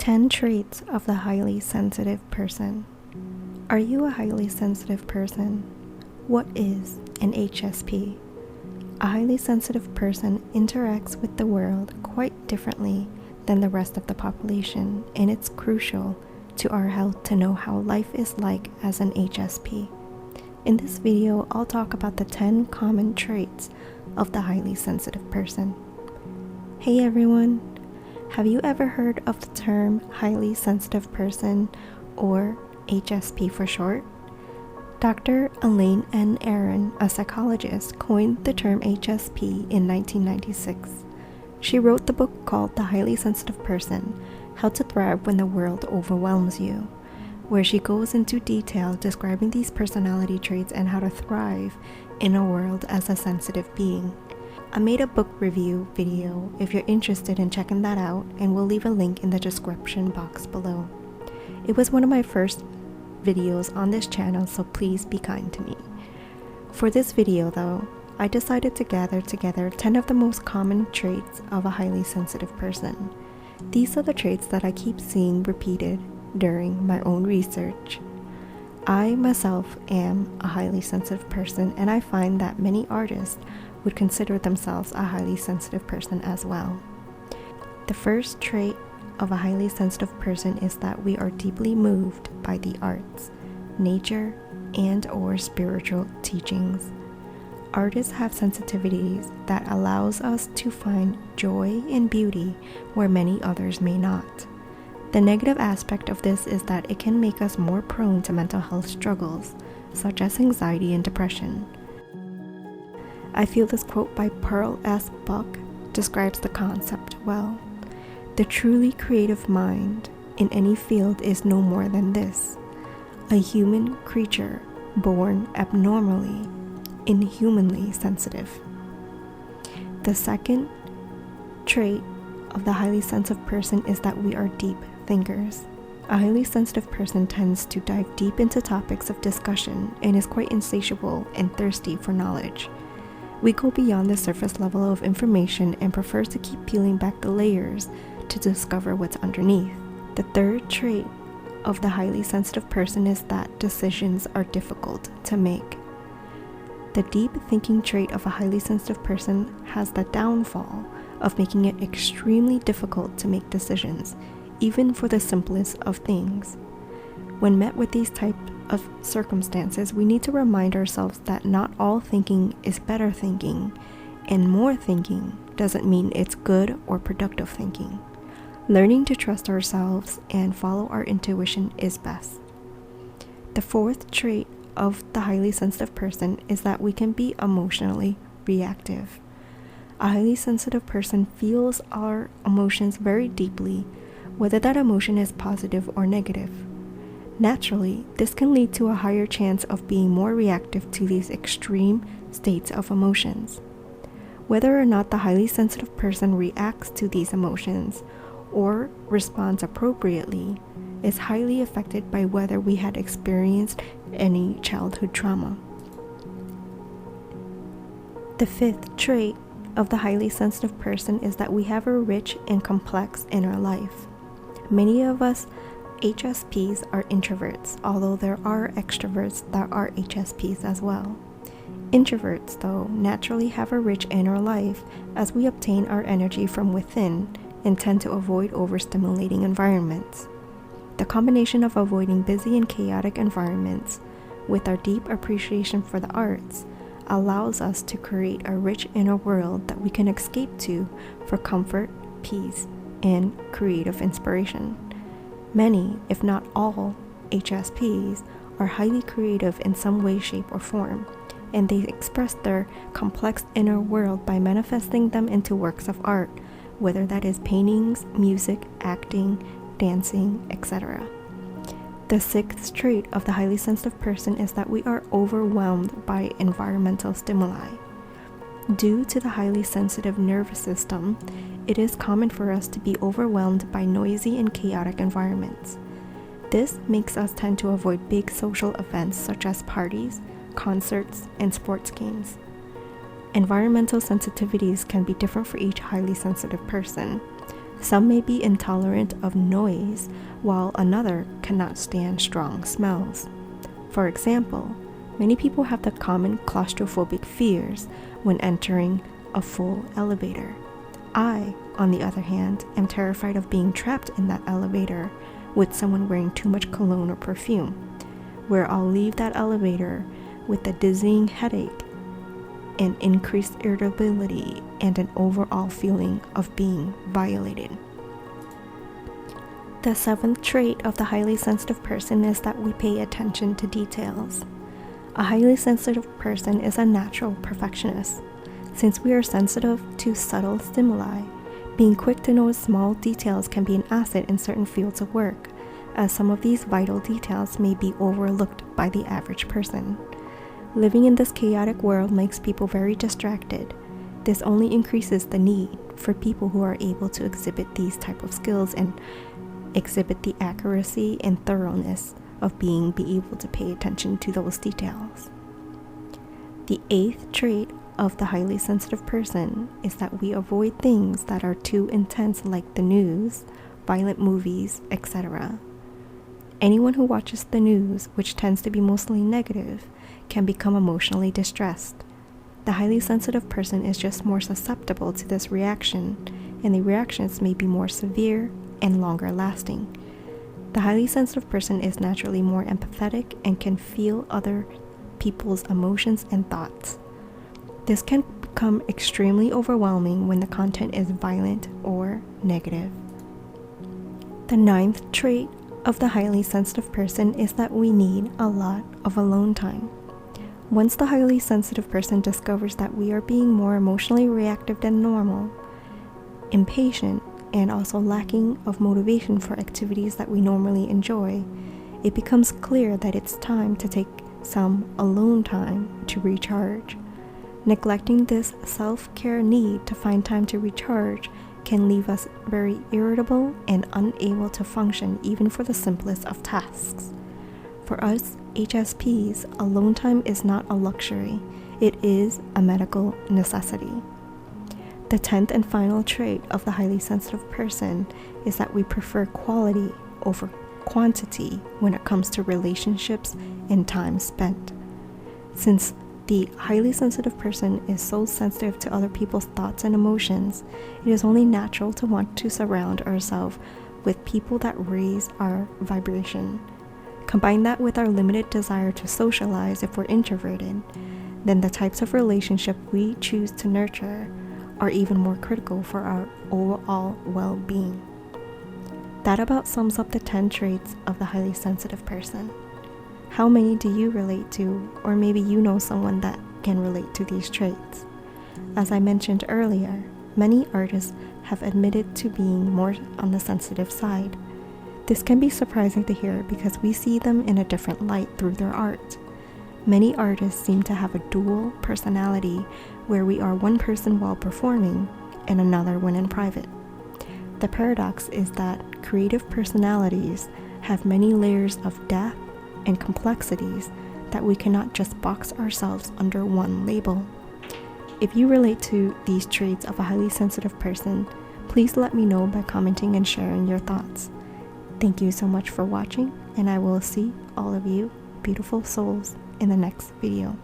10 traits of the highly sensitive person. Are you a highly sensitive person? What is an HSP? A highly sensitive person interacts with the world quite differently than the rest of the population, and it's crucial to our health to know how life is like as an HSP. In this video, I'll talk about the 10 common traits of the highly sensitive person. Hey everyone! Have you ever heard of the term highly sensitive person, or HSP for short? Dr. Elaine N. Aron, a psychologist, coined the term HSP in 1996. She wrote the book called The Highly Sensitive Person: How to Thrive When the World Overwhelms You, where she goes into detail describing these personality traits and how to thrive in a world as a sensitive being. I made a book review video if you're interested in checking that out, and we'll leave a link in the description box below. It was one of my first videos on this channel, so please be kind to me. For this video though, I decided to gather together 10 of the most common traits of a highly sensitive person. These are the traits that I keep seeing repeated during my own research. I myself am a highly sensitive person, and I find that many artists would consider themselves a highly sensitive person as well. The first trait of a highly sensitive person is that we are deeply moved by the arts, nature, and/or spiritual teachings. Artists have sensitivities that allows us to find joy and beauty where many others may not. The negative aspect of this is that it can make us more prone to mental health struggles, such as anxiety and depression. I feel this quote by Pearl S. Buck describes the concept well. The truly creative mind in any field is no more than this: a human creature born abnormally, inhumanly sensitive. The second trait of the highly sensitive person is that we are deep thinkers. A highly sensitive person tends to dive deep into topics of discussion and is quite insatiable and thirsty for knowledge. We go beyond the surface level of information and prefer to keep peeling back the layers to discover what's underneath. The third trait of the highly sensitive person is that decisions are difficult to make. The deep thinking trait of a highly sensitive person has the downfall of making it extremely difficult to make decisions, even for the simplest of things. When met with these types of circumstances, we need to remind ourselves that not all thinking is better thinking, and more thinking doesn't mean it's good or productive thinking. Learning to trust ourselves and follow our intuition is best. The fourth trait of the highly sensitive person is that we can be emotionally reactive. A highly sensitive person feels our emotions very deeply, whether that emotion is positive or negative. Naturally, this can lead to a higher chance of being more reactive to these extreme states of emotions. Whether or not the highly sensitive person reacts to these emotions or responds appropriately is highly affected by whether we had experienced any childhood trauma. The fifth trait of the highly sensitive person is that we have a rich and complex inner life. Many of us HSPs are introverts, although there are extroverts that are HSPs as well. Introverts, though, naturally have a rich inner life as we obtain our energy from within and tend to avoid overstimulating environments. The combination of avoiding busy and chaotic environments with our deep appreciation for the arts allows us to create a rich inner world that we can escape to for comfort, peace, and creative inspiration. Many, if not all, HSPs are highly creative in some way, shape, or form, and they express their complex inner world by manifesting them into works of art, whether that is paintings, music, acting, dancing, etc. The sixth trait of the highly sensitive person is that we are overwhelmed by environmental stimuli. Due to the highly sensitive nervous system, it is common for us to be overwhelmed by noisy and chaotic environments. This makes us tend to avoid big social events such as parties, concerts, and sports games. Environmental sensitivities can be different for each highly sensitive person. Some may be intolerant of noise, while another cannot stand strong smells. For example, many people have the common claustrophobic fears when entering a full elevator. I, on the other hand, am terrified of being trapped in that elevator with someone wearing too much cologne or perfume, where I'll leave that elevator with a dizzying headache, an increased irritability, and an overall feeling of being violated. The seventh trait of the highly sensitive person is that we pay attention to details. A highly sensitive person is a natural perfectionist. Since we are sensitive to subtle stimuli, being quick to notice small details can be an asset in certain fields of work, as some of these vital details may be overlooked by the average person. Living in this chaotic world makes people very distracted. This only increases the need for people who are able to exhibit these type of skills and exhibit the accuracy and thoroughness of be able to pay attention to those details. The eighth trait of the highly sensitive person is that we avoid things that are too intense, like the news, violent movies, etc. Anyone who watches the news, which tends to be mostly negative, can become emotionally distressed. The highly sensitive person is just more susceptible to this reaction, and the reactions may be more severe and longer lasting. The highly sensitive person is naturally more empathetic and can feel other people's emotions and thoughts. This can become extremely overwhelming when the content is violent or negative. The ninth trait of the highly sensitive person is that we need a lot of alone time. Once the highly sensitive person discovers that we are being more emotionally reactive than normal, impatient, and also lacking of motivation for activities that we normally enjoy, it becomes clear that it's time to take some alone time to recharge. Neglecting this self-care need to find time to recharge can leave us very irritable and unable to function even for the simplest of tasks. For us HSPs, alone time is not a luxury, it is a medical necessity. The 10th and final trait of the highly sensitive person is that we prefer quality over quantity when it comes to relationships and time spent. Since the highly sensitive person is so sensitive to other people's thoughts and emotions, it is only natural to want to surround ourselves with people that raise our vibration. Combine that with our limited desire to socialize if we're introverted, then the types of relationship we choose to nurture are even more critical for our overall well-being. That about sums up the 10 traits of the highly sensitive person. How many do you relate to, or maybe you know someone that can relate to these traits? As I mentioned earlier, many artists have admitted to being more on the sensitive side. This can be surprising to hear because we see them in a different light through their art. Many artists seem to have a dual personality where we are one person while performing and another when in private. The paradox is that creative personalities have many layers of depth and complexities that we cannot just box ourselves under one label. If you relate to these traits of a highly sensitive person, please let me know by commenting and sharing your thoughts. Thank you so much for watching, and I will see all of you beautiful souls in the next video.